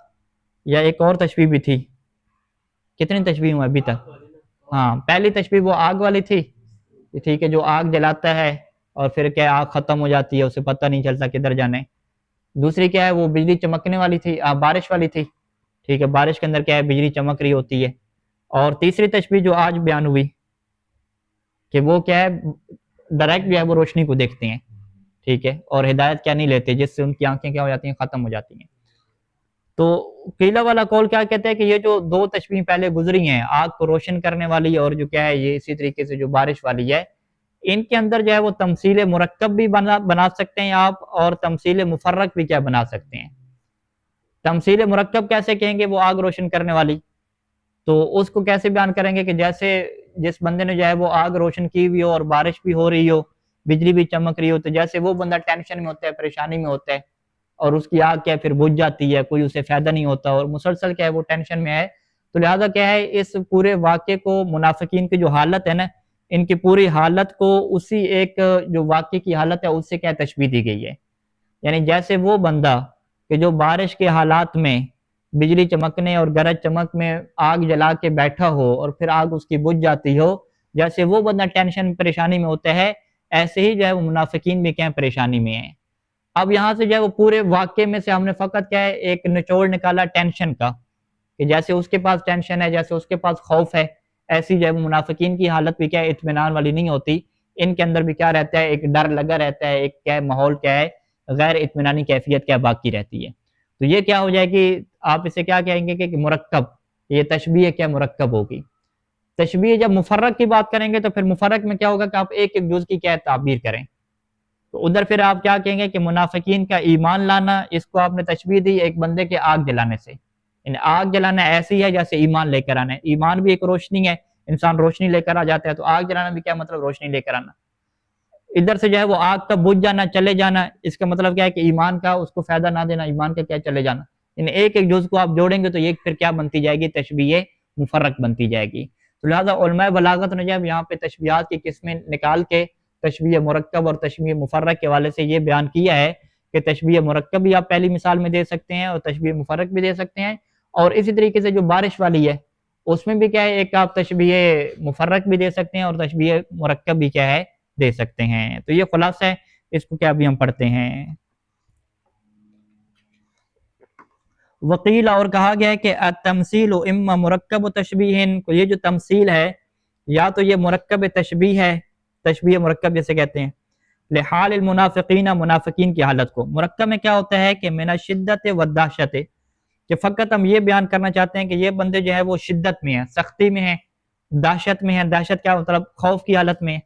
یا ایک اور تشبیہ بھی تھی، کتنی تشبیہ ہوئی ابھی تک؟ ہاں، پہلی تشبیہ وہ آگ والی تھی، ٹھیک ہے، جو آگ جلاتا ہے اور پھر کیا آگ ختم ہو جاتی ہے، اسے پتہ نہیں چلتا کدھر جانے۔ دوسری کیا ہے؟ وہ بجلی چمکنے والی تھی، بارش والی تھی، ٹھیک ہے، بارش کے اندر کیا ہے؟ بجلی چمک رہی ہوتی ہے۔ اور تیسری تشبیہ جو آج بیان ہوئی کہ وہ کیا ہے؟ ڈائریکٹ جو ہے وہ روشنی کو دیکھتے ہیں، ٹھیک ہے، اور ہدایت کیا نہیں لیتے، جس سے ان کی آنکھیں کیا ہو جاتی ہیں؟ ختم ہو جاتی ہیں۔ تو قیلہ والا قول کیا کہتے ہیں کہ یہ جو دو تشبیہ پہلے گزری ہیں، آگ کو روشن کرنے والی اور جو کیا ہے یہ اسی طریقے سے جو بارش والی ہے، ان کے اندر جو ہے وہ تمثیل مرکب بھی بنا سکتے ہیں آپ، اور تمثیل مفرق بھی کیا بنا سکتے ہیں۔ تمثیل مرکب کیسے کہیں گے؟ وہ آگ روشن کرنے والی، تو اس کو کیسے بیان کریں گے کہ جیسے جس بندے نے جو ہے وہ آگ روشن کی ہوئی ہو اور بارش بھی ہو رہی ہو، بجلی بھی چمک رہی ہو، تو جیسے وہ بندہ ٹینشن میں ہوتا ہے، پریشانی میں ہوتا ہے، اور اس کی آگ کیا پھر بجھ جاتی ہے، کوئی اسے فائدہ نہیں ہوتا اور مسلسل کیا ہے وہ ٹینشن میں ہے، تو لہٰذا کیا ہے اس پورے واقعے کو منافقین کی جو حالت ہے نا، ان کی پوری حالت کو اسی ایک جو واقعے کی حالت ہے اس سے کیا تشبیہ دی گئی ہے۔ یعنی جیسے وہ بندہ کہ جو بارش کے حالات میں بجلی چمکنے اور گرج چمک میں آگ جلا کے بیٹھا ہو اور پھر آگ اس کی بجھ جاتی ہو، جیسے وہ بندہ ٹینشن پریشانی میں ہوتا ہے، ایسے ہی جو ہے وہ منافقین بھی کیا پریشانی میں ہیں۔ اب یہاں سے جو ہے وہ پورے واقعے میں سے ہم نے فقط کیا ہے ایک نچوڑ نکالا ٹینشن کا، کہ جیسے اس کے پاس ٹینشن ہے، جیسے اس کے پاس خوف ہے، ایسی جو ہے منافقین کی حالت بھی کیا ہے اطمینان والی نہیں ہوتی، ان کے اندر بھی کیا رہتا ہے؟ ایک ڈر لگا رہتا ہے، ایک کیا ہے ماحول کیا ہے غیر اطمینانی کیفیت کیا باقی رہتی ہے۔ تو یہ کیا ہو جائے گی؟ آپ اسے کیا کہیں گے کہ مرکب، یہ تشبیہ کیا مرکب ہوگی۔ تشبیہ جب مفرق کی بات کریں گے تو پھر مفرق میں کیا ہوگا کہ آپ ایک ایک جز کی کیا تعبیر کریں، تو ادھر پھر آپ کیا کہیں گے کہ منافقین کا ایمان لانا، اس کو آپ نے تشبیہ دی ایک بندے کے آگ جلانے سے، یعنی آگ جلانا ایسی ہے جیسے ایمان لے کر آنا ہے، ایمان بھی ایک روشنی ہے، انسان روشنی لے کر آ جاتا ہے، تو آگ جلانا بھی کیا مطلب؟ روشنی لے کر آنا۔ ادھر سے جو ہے وہ آگ کا بجھ جانا، چلے جانا، اس کا مطلب کیا ہے کہ ایمان کا اس کو فائدہ نہ دینا، ایمان کا کیا چلے جانا، یعنی ایک ایک جز کو آپ جوڑیں گے تو یہ پھر کیا بنتی جائے گی؟ تشبیہ مفرق بنتی جائے گی۔ تو لہٰذا علماء بلاغت نے جب یہاں پہ تشبیہات کی قسمیں نکال کے تشبیہ مرکب اور تشبیہ مفرق کے حوالے سے یہ بیان کیا ہے کہ تشبیہ مرکب بھی آپ پہلی مثال میں دے سکتے ہیں اور تشبیہ مفرق بھی دے سکتے ہیں، اور اسی طریقے سے جو بارش والی ہے اس میں بھی کیا ہے ایک آپ تشبیہ مفرق بھی دے سکتے ہیں اور تشبیہ مرکب بھی کیا ہے دے سکتے ہیں۔ تو یہ خلاصہ ہے، اس کو کیا بھی ہم پڑھتے ہیں۔ وقیل، اور کہا گیا ہے کہ التمثیل اما مرکب و تشبیہ، یہ جو تمثیل ہے یا تو یہ مرکب تشبیہ ہے، تشبیہ مرکب جیسے کہتے ہیں، لحال المنافقین، منافقین کی حالت کو۔ مرکب میں کیا ہوتا ہے کہ من الشدت والدہشت، کہ فقط ہم یہ بیان کرنا چاہتے ہیں کہ یہ بندے جو ہے وہ شدت میں ہیں، سختی میں ہیں، دہشت میں ہیں۔ دہشت کیا مطلب؟ خوف کی حالت میں۔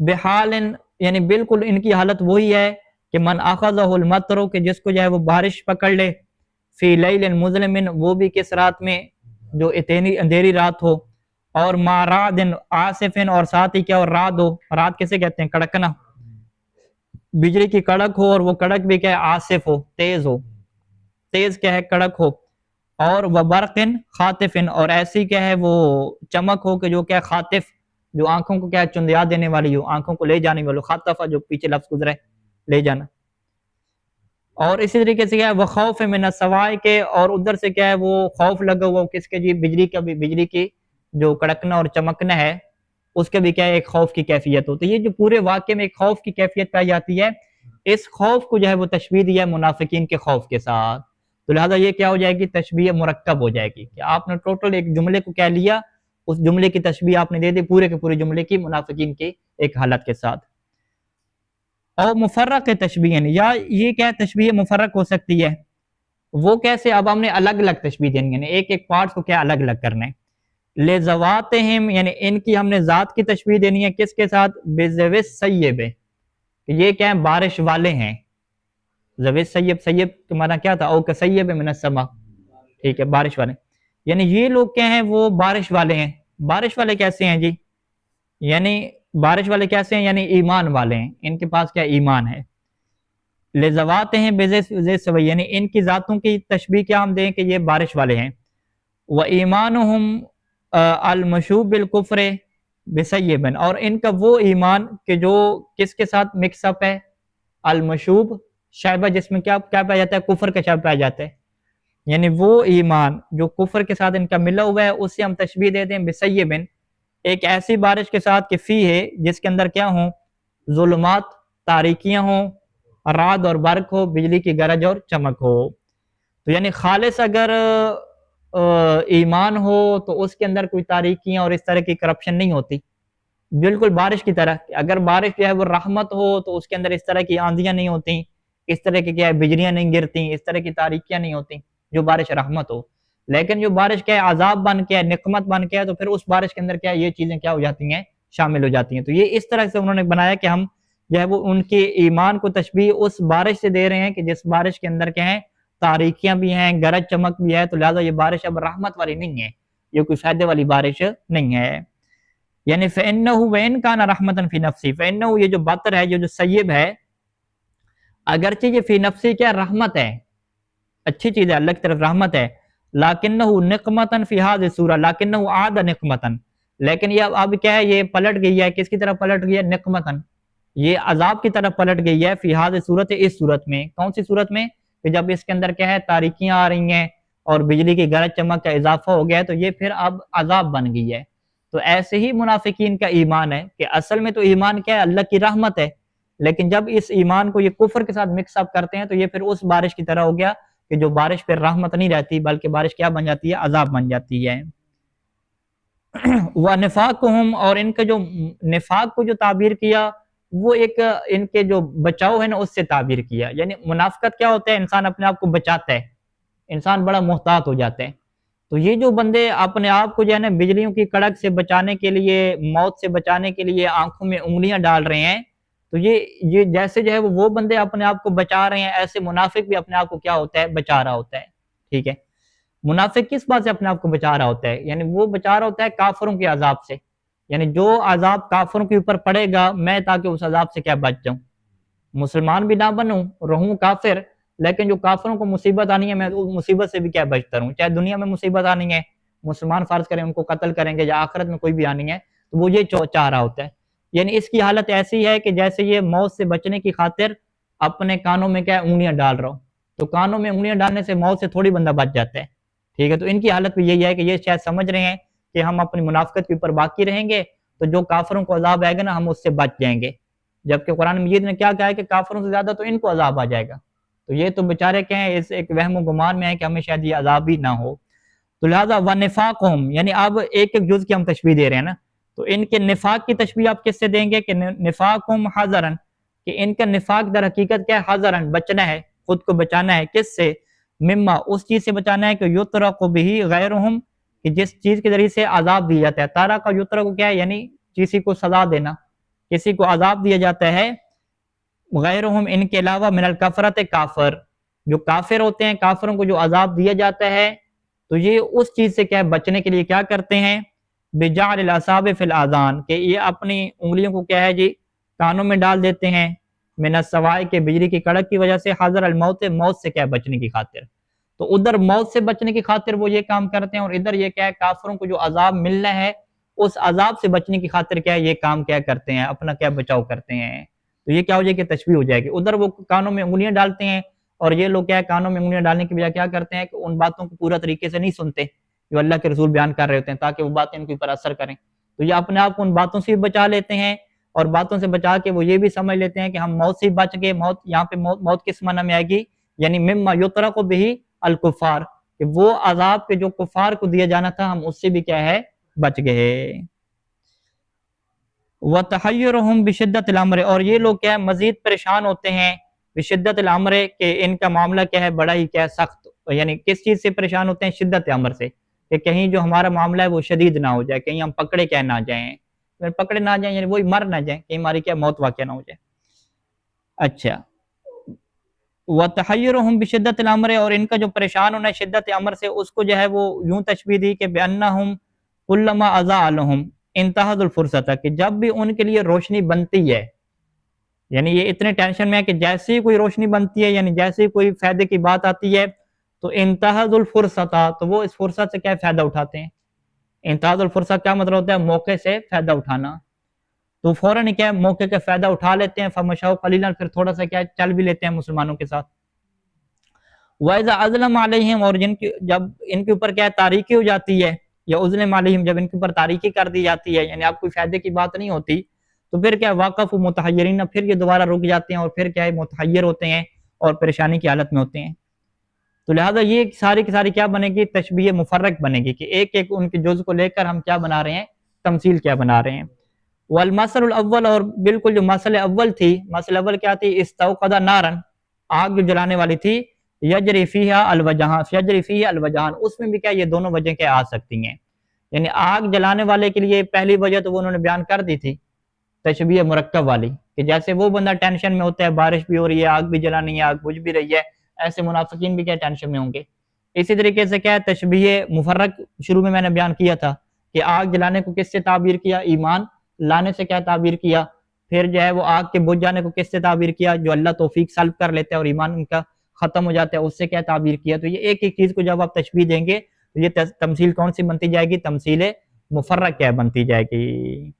بحال، یعنی بالکل ان کی حالت وہی ہے کہ من اخذہ المطر، کہ جس کو جو ہے وہ بارش پکڑ لے، فی لیل مظلم، وہ بھی کس رات میں؟ جو اتنی اندھیری رات ہو، اور ما رعد عاصف، اور ساتھ ہی کیا ہو؟ رعد ہو۔ رعد کسے کہتے ہیں؟ کڑکنا، بجلی کی کڑک ہو، اور وہ کڑک بھی کیا ہے؟ عاصف ہو، تیز ہو، تیز کیا ہے؟ کڑک ہو۔ اور وبرق خاطف، اور ایسی کیا ہے وہ چمک ہو کہ جو کیا ہے خاطف، جو آنکھوں کو کیا ہے چندیا دینے والی ہو، آنکھوں کو لے جانے والی، خاطفہ جو پیچھے لفظ گزرا ہے لے جانا۔ اور اسی طریقے سے کیا ہے وخوف من السواء کے، اور ادھر سے کیا ہے وہ خوف لگا ہوا کس کے؟ جی بجلی کا بھی، بجلی کی جو کڑکنا اور چمکنا ہے اس کے بھی کیا ہے ایک خوف کی کیفیت ہوتی ہے۔ یہ جو پورے واقعے میں ایک خوف کی کیفیت پائی جاتی ہے، اس خوف کو جو ہے وہ تشبیہ دیا ہے منافقین کے خوف کے ساتھ، تو لہٰذا یہ کیا ہو جائے گی؟ تشبیہ مرکب ہو جائے گی، کہ آپ نے ٹوٹل ایک جملے کو کیا لیا، اس جملے کی تشبیہ آپ نے دے دی پورے کے پورے جملے کی منافقین کی ایک حالت کے ساتھ۔ اور مفرق تشبیہ، یا یہ کیا تشبیہ مفرق ہو سکتی ہے، وہ کیسے؟ اب ہم نے الگ الگ تشبیہ دینی ہے، ایک ایک پارٹس کو کیا الگ الگ کرنا ہے۔ لذواتہم، یعنی ان کی ہم نے ذات کی تشبیہ دینی ہے، کس کے ساتھ؟ بذوی السیب، یہ کیا ہے؟ بارش والے ہیں۔ ذوی السیب، سیب کا معنی کیا تھا؟ او کسیب من السما، ٹھیک ہے، بارش والے، یعنی یہ لوگ کیا ہیں؟ وہ بارش والے ہیں۔ بارش والے کیسے ہیں جی؟ یعنی بارش والے کیسے ہیں؟ یعنی ایمان والے ہیں، ان کے پاس کیا ایمان ہے۔ لذواتہم بذوی السیب، یعنی ان کی ذاتوں کی تشبیہ کیا ہم دیں کہ یہ بارش والے ہیں۔ وَإِيمَانُهُمْ المشوب بالکفر بسیب، اور ان کا وہ ایمان کہ جو کس کے ساتھ مکس اپ ہے؟ المشوب، شائبہ جس میں کیا پایا جاتا ہے؟ کفر کا شائبہ پایا جاتا ہے، یعنی وہ ایمان جو کفر کے ساتھ ان کا ملا ہوا ہے اسے ہم تشبیہ دے دیں بسیب، ایک ایسی بارش کے ساتھ کہ فی ہے جس کے اندر کیا ہوں؟ ظلمات، تاریکیاں ہوں، رعد اور برق ہو، بجلی کی گرج اور چمک ہو۔ تو یعنی خالص اگر ایمان ہو تو اس کے اندر کوئی تاریکیاں اور اس طرح کی کرپشن نہیں ہوتی، بالکل بارش کی طرح۔ اگر بارش جو ہے وہ رحمت ہو تو اس کے اندر اس طرح کی آندھیاں نہیں ہوتی، اس طرح کی کیا ہے بجلیاں نہیں گرتی، اس طرح کی تاریکیاں نہیں ہوتی، جو بارش رحمت ہو۔ لیکن جو بارش کیا ہے عذاب بن کے ہے، نقمت بن کے ہے، تو پھر اس بارش کے اندر کیا ہے یہ چیزیں کیا ہو جاتی ہیں؟ شامل ہو جاتی ہیں۔ تو یہ اس طرح سے انہوں نے بنایا کہ ہم جو ہے وہ ان کے ایمان کو تشبیہ اس بارش سے دے رہے ہیں کہ جس بارش کے اندر کیا ہے تاریکیاں بھی ہیں، گرج چمک بھی ہے، تو لہٰذا یہ بارش اب رحمت والی نہیں ہے، یہ کوئی فائدے والی بارش نہیں ہے۔ یعنی فَإِنَّهُ وَإِن كَانَ رَحْمَةً فِي نَفْسِهِ، فَإِنَّهُ یہ جو بطر ہے، یہ جو سیب ہے، اگرچہ یہ فی نفسی کیا رحمت ہے، اچھی چیز ہے، اللہ کی طرف رحمت ہے، لَكِنَّهُ نِقْمَةً فِي هَذِهِ السُّورَةِ، لَكِنَّهُ عَادَ نِقْمَةً، لیکن یہ اب کیا ہے یہ پلٹ گئی ہے، کس کی طرف پلٹ گئی ہے؟ نقمتاً، یہ عذاب کی طرف پلٹ گئی ہے، فی هذِهِ السُّورَةِ، اس صورت میں، کون سی صورت میں؟ کہ جب اس کے اندر کیا ہے تاریکیاں آ رہی ہیں اور بجلی کی گرج چمک کا اضافہ ہو گیا ہے، تو یہ پھر اب عذاب بن گئی ہے۔ تو ایسے ہی منافقین کا ایمان ہے کہ اصل میں تو ایمان کیا ہے؟ اللہ کی رحمت ہے، لیکن جب اس ایمان کو یہ کفر کے ساتھ مکس اپ کرتے ہیں تو یہ پھر اس بارش کی طرح ہو گیا کہ جو بارش پھر رحمت نہیں رہتی بلکہ بارش کیا بن جاتی ہے؟ عذاب بن جاتی ہے۔ وَنِفَاقُهُمْ، اور ان کا جو نفاق کو جو تعبیر کیا وہ ایک ان کے جو بچاؤ ہے نا اس سے تعبیر کیا، یعنی منافقت کیا ہوتا ہے؟ انسان اپنے آپ کو بچاتا ہے، انسان بڑا محتاط ہو جاتا ہے۔ تو یہ جو بندے اپنے آپ کو جو ہے نا بجلیوں کی کڑک سے بچانے کے لیے، موت سے بچانے کے لیے آنکھوں میں انگلیاں ڈال رہے ہیں، تو یہ جیسے جو ہے وہ بندے اپنے آپ کو بچا رہے ہیں، ایسے منافق بھی اپنے آپ کو کیا ہوتا ہے؟ بچا رہا ہوتا ہے، ٹھیک ہے۔ منافق کس بات سے اپنے آپ کو بچا رہا ہوتا ہے؟ یعنی وہ بچا رہا ہوتا ہے کافروں کے عذاب سے، یعنی جو عذاب کافروں کے اوپر پڑے گا میں تاکہ اس عذاب سے کیا بچ جاؤں، مسلمان بھی نہ بنوں، رہوں کافر، لیکن جو کافروں کو مصیبت آنی ہے میں اس مصیبت سے بھی کیا بچتا رہوں، چاہے دنیا میں مصیبت آنی ہے، مسلمان فرض کریں ان کو قتل کریں گے، یا آخرت میں کوئی بھی آنی ہے، تو وہ یہ چاہ رہا ہوتا ہے۔ یعنی اس کی حالت ایسی ہے کہ جیسے یہ موت سے بچنے کی خاطر اپنے کانوں میں کیا انگلیاں ڈال رہا ہو، تو کانوں میں انگلیاں ڈالنے سے موت سے تھوڑی بندہ بچ جاتا ہے، ٹھیک ہے؟ تو ان کی حالت بھی یہی ہے کہ یہ شاید سمجھ رہے ہیں کہ ہم اپنی منافقت کے اوپر باقی رہیں گے تو جو کافروں کو عذاب آئے گا نا ہم اس سے بچ جائیں گے، جبکہ قرآن مجید نے کیا کہا ہے کہ کافروں سے زیادہ تو ان کو عذاب آ جائے گا، تو یہ تو بیچارے کہیں اس ایک وہم و گمان میں ہے کہ ہمیں شاید یہ عذاب ہی نہ ہو۔ تو لہٰذا وَنِفَاقُهُمْ، یعنی اب ایک ایک جز کی ہم تشبیہ دے رہے ہیں نا، تو ان کے نفاق کی تشبیہ آپ کس سے دیں گے کہ نفاقہم حذرن، کہ ان کا نفاق در حقیقت کیا ہے؟ حذرن، بچنا ہے، خود کو بچانا ہے، کس سے؟ مما، اس چیز سے بچانا ہے کہ یطرق بہ غیرہم، کہ جس چیز کے ذریعے سے عذاب دیا جاتا ہے، تارا کا یطرق کیا ہے؟ یعنی کسی کو سزا دینا، کسی کو عذاب دیا جاتا ہے، غیرہم، ان کے علاوہ، من الکفرت، کافر، جو کافر ہوتے ہیں، کافروں کو جو عذاب دیا جاتا ہے، تو یہ اس چیز سے کیا بچنے کے لیے کیا کرتے ہیں؟ بجعل الاصابع فی الاذان، کہ یہ اپنی انگلیوں کو کیا ہے جی کانوں میں ڈال دیتے ہیں، من السواء، کے بجلی کی کڑک کی وجہ سے، حذر الموت، موت سے کیا بچنے کی خاطر، تو ادھر موت سے بچنے کی خاطر وہ یہ کام کرتے ہیں، اور ادھر یہ کیا ہے کافروں کو جو عذاب ملنا ہے اس عذاب سے بچنے کی خاطر کیا ہے یہ کام کیا کرتے ہیں، اپنا کیا بچاؤ کرتے ہیں، تو یہ کیا ہو جائے کہ تشبیہ ہو جائے گی، ادھر وہ کانوں میں انگلیاں ڈالتے ہیں اور یہ لوگ کیا ہے کانوں میں انگلیاں ڈالنے کی بجائے کیا کرتے ہیں کہ ان باتوں کو پورا طریقے سے نہیں سنتے جو اللہ کے رسول بیان کر رہے ہوتے ہیں تاکہ وہ باتیں ان کے اوپر اثر کریں، تو یہ اپنے آپ کو ان باتوں سے بھی بچا لیتے ہیں، اور باتوں سے بچا کے وہ یہ بھی سمجھ لیتے ہیں کہ ہم موت سے بچ گئے، موت یہاں پہ موت کس معنی میں آئے گی؟ یعنی مما یطرق بہ الکفار، کہ وہ عذاب کے جو کفار کو دیا جانا تھا ہم اس سے بھی کیا ہے بچ گئے۔ وَتَحَيُّرُهُمْ بِشِدَّةِ الْأَمْرِ، اور یہ لوگ کیا ہے مزید پریشان ہوتے ہیں بشدت الامر، کہ ان کا معاملہ کیا ہے بڑا ہی کیا ہے سخت، یعنی کس چیز سے پریشان ہوتے ہیں؟ شدت امر سے، کہ کہیں جو ہمارا معاملہ ہے وہ شدید نہ ہو جائے، کہیں ہم پکڑے کیا نہ جائیں، پکڑے نہ جائیں یعنی وہی مر نہ جائیں، کہیں ہماری کیا موت واقع نہ ہو جائے۔ اچھا، وَتَحَيُّرُهُمْ بِشِدَّةِ الْأَمْرِ، اور ان کا جو پریشان ہونا ہے شدت امر سے، اس کو جو ہے وہ یوں تشبیہ دی کہ بِأَنَّهُمْ كُلَّمَا أَضَاءَ لَهُمْ انتہضوا الفرصۃ، کہ جب بھی ان کے لیے روشنی بنتی ہے، یعنی یہ اتنے ٹینشن میں ہے کہ جیسے ہی کوئی روشنی بنتی ہے، یعنی جیسے ہی کوئی فائدے کی بات آتی ہے تو انتہضوا الفرصۃ، تو وہ اس فرصت سے کیا فائدہ اٹھاتے ہیں۔ انتہاض الفرصت کیا مطلب ہوتا ہے؟ موقع سے فائدہ اٹھانا، تو فوراً کیا موقع کا فائدہ اٹھا لیتے ہیں، فمشوا قلیلا، پھر تھوڑا سا کیا چل بھی لیتے ہیں مسلمانوں کے ساتھ۔ وَإِذَا أَظْلَمَ عَلَيْهِمْ، اور جب ان کے اوپر کیا تاریکی ہو جاتی ہے، یا اظلم علیہم، جب ان کے اوپر تاریکی کر دی جاتی ہے، یعنی آپ کوئی فائدے کی بات نہیں ہوتی، تو پھر کیا واقف متحیرین، پھر یہ دوبارہ رک جاتے ہیں اور پھر کیا ہے متحیر ہوتے ہیں اور پریشانی کی حالت میں ہوتے ہیں۔ تو لہٰذا یہ ساری کی ساری کیا بنے گی؟ تشبیہ مفرق بنے گی، کہ ایک ایک ان کے جز کو لے کر ہم کیا بنا رہے ہیں؟ تمثیل کیا بنا رہے ہیں۔ والمثل الاول، اور بالکل جو مثل اول تھی، مثل اول کیا تھی؟ استوقد نارن، آگ جو جلانے والی تھی، یجری فیہا الوجہان، یجری فیہا الوجہان، اس میں بھی کیا یہ دونوں وجہ کیا آ سکتی ہیں، یعنی آگ جلانے والے کے لیے پہلی وجہ تو وہ انہوں نے بیان کر دی تھی تشبیہ مرکب والی، کہ جیسے وہ بندہ ٹینشن میں ہوتا ہے، بارش بھی ہو رہی ہے، آگ بھی جلانی ہے، آگ بجھ بھی رہی ہے، ایسے منافقین بھی کیا ٹینشن میں ہوں گے۔ اسی طریقے سے کیا ہے تشبیہ مفرق شروع میں نے بیان کیا تھا کہ آگ جلانے کو کس سے تعبیر کیا؟ ایمان لانے سے کیا تعبیر کیا، پھر جو ہے وہ آگ کے بجھ جانے کو کس سے تعبیر کیا؟ جو اللہ توفیق سلب کر لیتا ہے اور ایمان ان کا ختم ہو جاتا ہے، اس سے کیا تعبیر کیا۔ تو یہ ایک ایک چیز کو جب آپ تشبیہ دیں گے تو یہ تمثیل کون سی بنتی جائے گی؟ تمثیل مفرق کیا بنتی جائے گی۔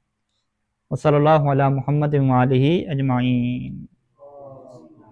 وصلی اللہ علی محمد و آلہ اجمعین۔